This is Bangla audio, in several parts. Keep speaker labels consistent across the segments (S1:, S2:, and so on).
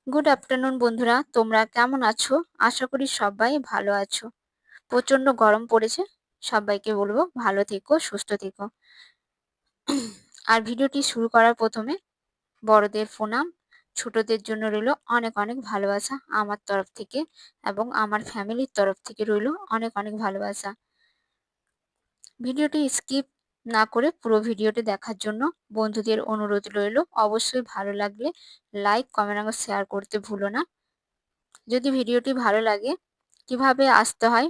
S1: গুড আফটারনুন বন্ধুরা, তোমরা কেমন আছো? আশা করি সবাই ভালো আছো। প্রচন্ড গরম পড়েছে। সবাইকে বলবো ভালো থেকো, সুস্থ থেকো। আর ভিডিওটি শুরু করার প্রথমে বড়দের প্রণাম, ছোটদের জন্য রইল অনেক অনেক ভালোবাসা আমার তরফ থেকে, এবং আমার ফ্যামিলির তরফ থেকে রইল অনেক অনেক ভালোবাসা। ভিডিওটি স্কিপ না করে পুরো ভিডিওটি দেখার জন্য বন্ধুদের অনুরোধ রইল। অবশ্যই ভালো লাগলে লাইক, কমেন্ট এবং শেয়ার করতে ভুলো না। যদি ভিডিওটি ভালো লাগে, কিভাবে আসতে হয়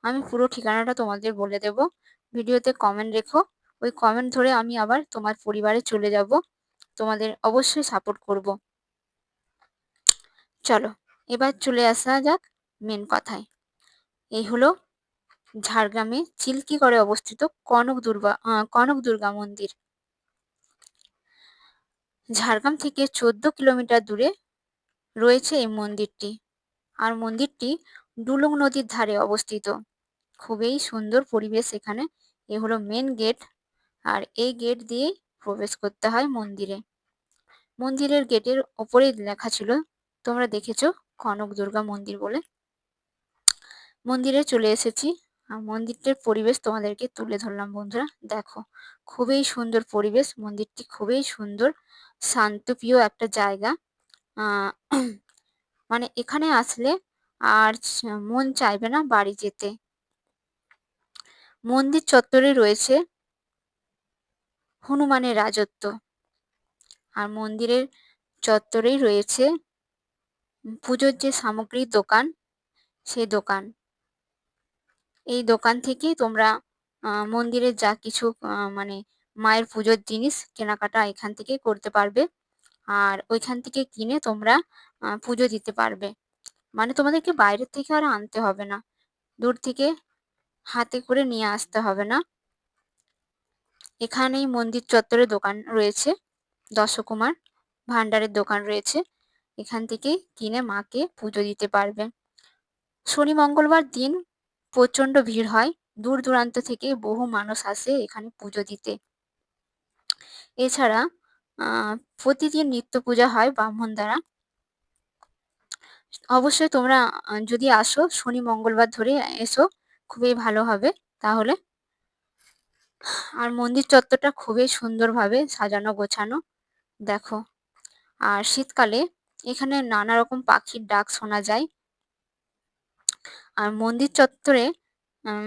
S1: আমি পুরো ঠিকানাটা তোমাদের বলে দেব। ভিডিওতে কমেন্ট রেখো, ওই কমেন্ট ধরে আমি আবার তোমার পরিবারে চলে যাব। তোমাদের অবশ্যই সাপোর্ট করব। চলো এবার চলে আসা যাক মেন কথায়। এই হলো ঝাড়গ্রামে চিল্কিগড়ে অবস্থিত কনক দুর্গা মন্দির। ঝাড়গ্রাম থেকে 14 কিলোমিটার দূরে রয়েছে এই মন্দিরটি। আর মন্দিরটি ডুলুং নদীর ধারে অবস্থিত। খুবই সুন্দর পরিবেশ এখানে। এ হলো মেন গেট, আর এই গেট দিয়েই প্রবেশ করতে হয় মন্দিরে। মন্দিরের গেটের ওপরেই লেখা ছিল, তোমরা দেখেছো, কনক দুর্গা মন্দির বলে। মন্দিরে চলে এসেছি, আর মন্দিরটার পরিবেশ তোমাদেরকে তুলে ধরলাম বন্ধুরা। দেখো, খুবই সুন্দর পরিবেশ। মন্দিরটি খুবই সুন্দর, শান্তপ্রিয় একটা জায়গা। আহ মানে এখানে আসলে আর মন চাইবে না বাড়ি যেতে। মন্দির চত্বরে রয়েছে হনুমানের রাজত্ব। আর মন্দিরের চত্বরেই রয়েছে পুজোর যে সামগ্রীর দোকান, সেই দোকান। এই দোকান থেকেই তোমরা মন্দিরের যা কিছু মানে মায়ের পুজোর জিনিস কেনাকাটা এখান থেকে করতে পারবে। আর ওইখান থেকে কিনে তোমরা পুজো দিতে পারবে। মানে তোমাদেরকে বাইরের থেকে আর আনতে হবে না, দূর থেকে হাতে করে নিয়ে আসতে হবে না। এখানেই মন্দির চত্বরে দোকান রয়েছে, দশকুমার ভান্ডারের দোকান রয়েছে। এখান থেকে কিনে মাকে পুজো দিতে পারবে। শনি মঙ্গলবার দিন প্রচন্ড ভিড় হয়। দূর দূরান্ত থেকে বহু মানুষ আসে এখানে পুজো দিতে। এছাড়া প্রতিদিন নিত্য পূজা হয় ব্রাহ্মণ দ্বারা। অবশ্যই তোমরা যদি আসো শনি মঙ্গলবার ধরে এসো, খুবই ভালো হবে তাহলে। আর মন্দির চত্বরটা খুবই সুন্দরভাবে সাজানো গোছানো, দেখো। আর শীতকালে এখানে নানা রকম পাখির ডাক শোনা যায়। আর মন্দির চত্বরে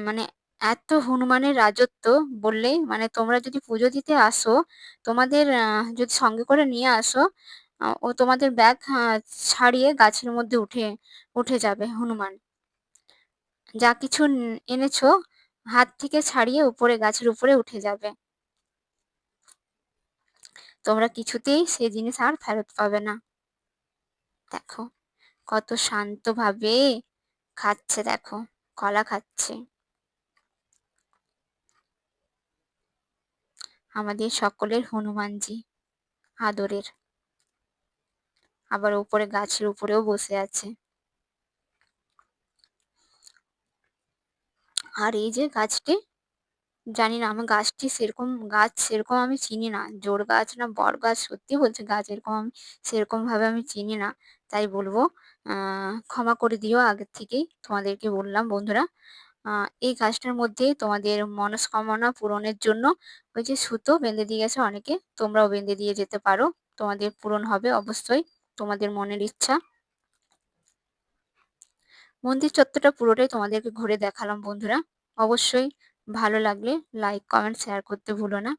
S1: মানে এত হনুমানের রাজত্ব বললেই, মানে তোমরা যদি পুজো দিতে আসো, তোমাদের যদি সঙ্গে করে নিয়ে আসো, ও তোমাদের ব্যাগ ছাড়িয়ে গাছের মধ্যে উঠে উঠে যাবে হনুমান। যা কিছু এনেছো হাত থেকে ছাড়িয়ে উপরে গাছের উপরে উঠে যাবে। তোমরা কিছুতেই সেই জিনিস আর ফেরত পাবে না। দেখো কত শান্তভাবে খাচ্ছে, দেখো কলা খাচ্ছে আমাদের সকলের হনুমানজি, আদরের। আবার উপরে গাছের উপরেও বসে আছে। আর এই যে গাছটি, জানি না, আমার গাছটি সেরকম আমি চিনি না, জোড় গাছ না বট গাছ, সত্যি বলছি গাছ এরকম আমি সেরকম ভাবে আমি চিনি না। তাই বলবো ক্ষমা করে দিও আগের থেকেই, তোমাদেরকে বললাম বন্ধুরা। এই গাছটার মধ্যে তোমাদের মনস্কামনা পূরণের জন্য ওই যে সুতো বেঁধে দিয়ে গেছে অনেকে, তোমরাও বেঁধে দিয়ে যেতে পারো, তোমাদের পূরণ হবে অবশ্যই তোমাদের মনের ইচ্ছা। মন্দির চত্বরটা পুরোটাই তোমাদেরকে ঘুরে দেখালাম বন্ধুরা। অবশ্যই ভালো লাগলে লাইক, কমেন্ট, শেয়ার করতে ভুলো না।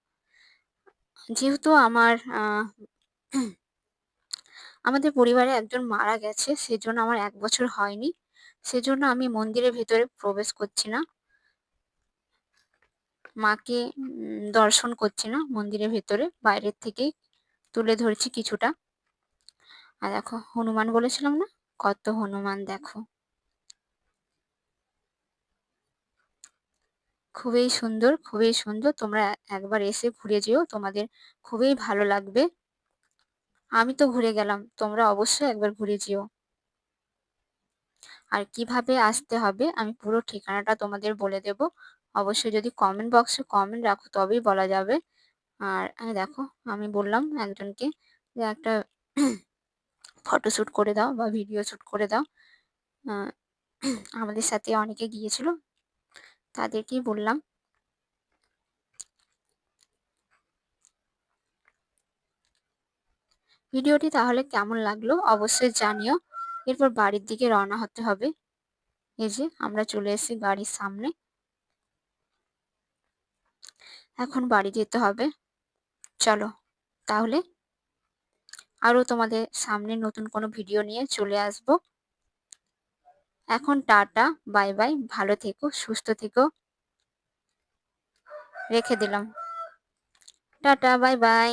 S1: যেহেতু আমাদের পরিবারে একজন মারা গেছে, সেজন্য আমার 1 বছর হয়নি, সেজন্য আমি মন্দিরের ভেতরে প্রবেশ করছি না, মাকে দর্শন করছি না মন্দিরের ভেতরে, বাইরের থেকেই তুলে ধরছি কিছুটা। আর দেখো হনুমান বলেছিলাম না, কত হনুমান দেখো। খুবই সুন্দর, খুবই সুন্দর। তোমরা একবার এসে ঘুরে যেও, তোমাদের খুবই ভালো লাগবে। আমি তো ঘুরে গেলাম, তোমরা অবশ্যই একবার ঘুরে যেও। আর কিভাবে আসতে হবে আমি পুরো ঠিকানাটা তোমাদের বলে দেব। অবশ্যই যদি কমেন্ট বক্সে কমেন্ট রাখো তবেই বলা যাবে। আর দেখো আমি বললাম একজনকে যে একটা ফটোশ্যুট করে দাও বা ভিডিও শ্যুট করে দাও। আমাদের সাথে অনেকে গিয়েছিল, তাদেরকেই বললাম। ভিডিওটি তাহলে কেমন লাগলো অবশ্যই জানিও। এরপর বাড়ির দিকে রওনা হতে হবে। এই যে আমরা চলে এসেছি গাড়ির সামনে, এখন বাড়ি যেতে হবে। চলো তাহলে আরো তোমাদের সামনে নতুন কোনো ভিডিও নিয়ে চলে আসব। এখন টাটা, বাই বাই, ভালো থেকো, সুস্থ থেকো, রেখে দিলাম। Tata, bye bye.